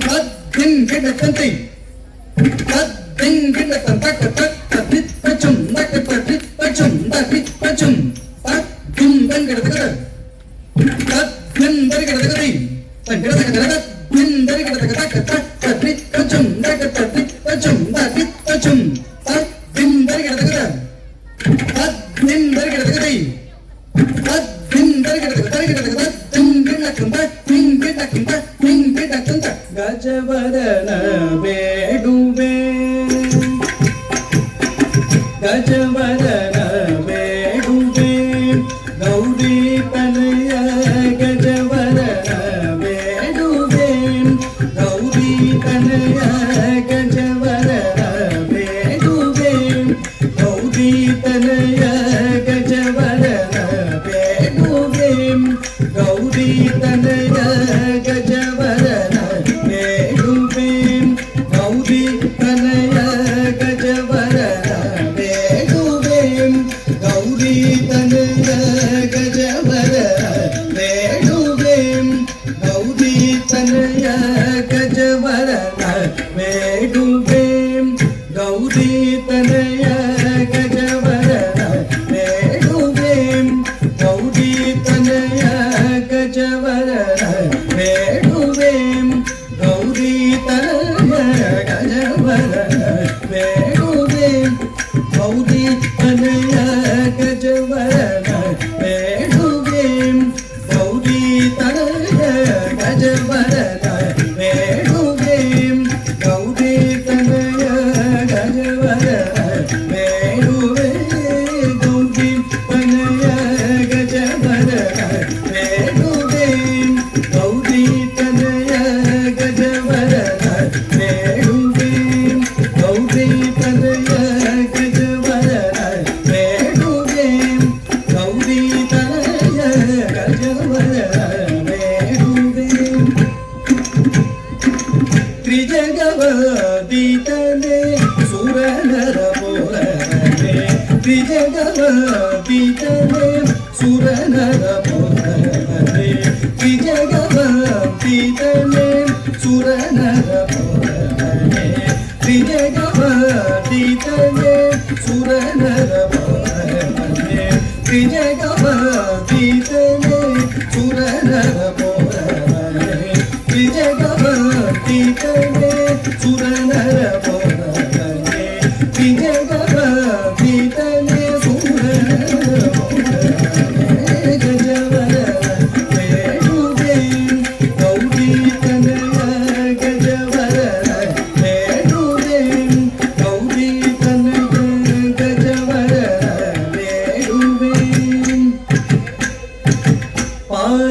கத்தின் கிடக்கந்தை கத்தின் கிடக்கந்த கத்தி பச்சும் தக்கி பச்சும் தக்கி பச்சும் தக்கும் தன் கிடக்கத கத்தின் தரி கிடக்கதை தன் கிடக்கத கத்தின் தரி கிடக்கத கத்தி பச்சும் தக்கி பச்சும் தக்கி பச்சும் தக்கின் தரி கிடக்கத கத்தின் தரி கிடக்கதை கத்தின் தரி கிடக்கத ಗಜವದನ ಬೇಡುವೆ ಗಜವದನ ಬೇಡುವೆ ಗೌರಿ ತನಯ ಗಜವದನ ಬೇಡುವೆ ಗೌರಿ ತನಯ ಗಜವದನ ಬೇಡುವೆ ಗೌರಿ ತನಯ ಗಜವದನ ಬೇಡುವೆ ಗೌರಿ ತನಯ ಗಜವದನ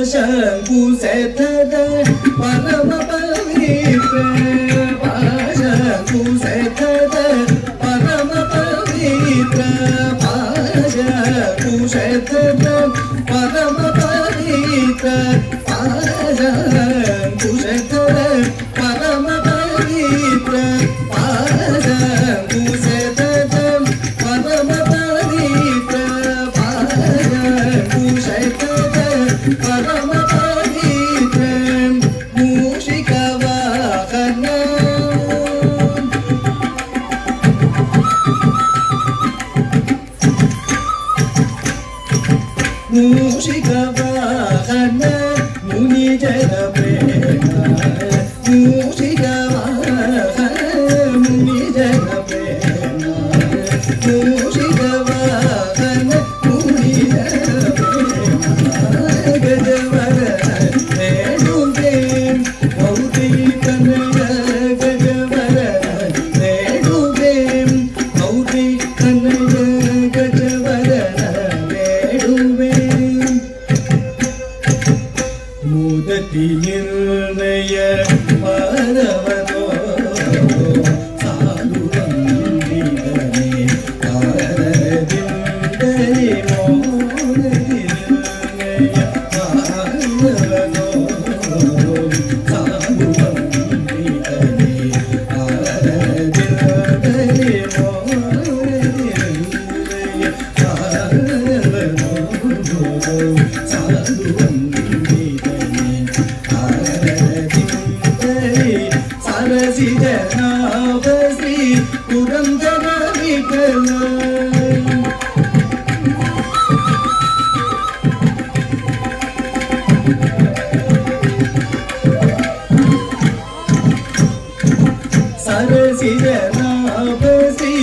ಸಾಧು सरसिजनाभ श्री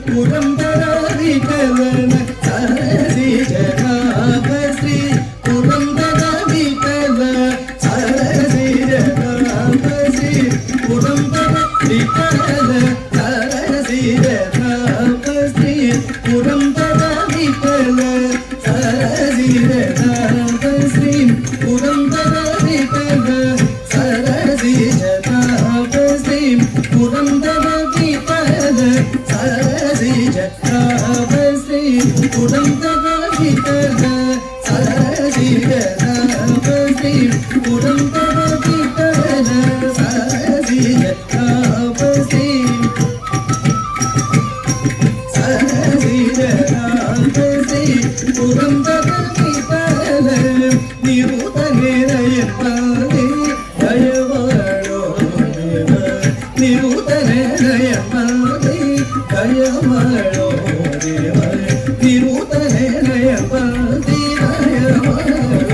पुरंदर विठलन सरसिजनाभ श्री पुरंदर विठल सरसिजनाभ श्री पुरंदर विठल सरसिजनाभ श्री पुरंदर विठल सरसिजनाभ श्री पुरंदर विठल सरसिजनाभ श्री पुरंदर विठल सरसिजनाभ श्री पुरंदर विठल सरसिजनाभ श्री पुरंदर विठल सरसिजनाभ श्री सरसिजनाभ श्री पुरंदर विठल निरूपणे नयनपाले दयवाळो देव निरूपणे नयनपाले दयवाळो देव निरूपणे नयनपाले दयवाळो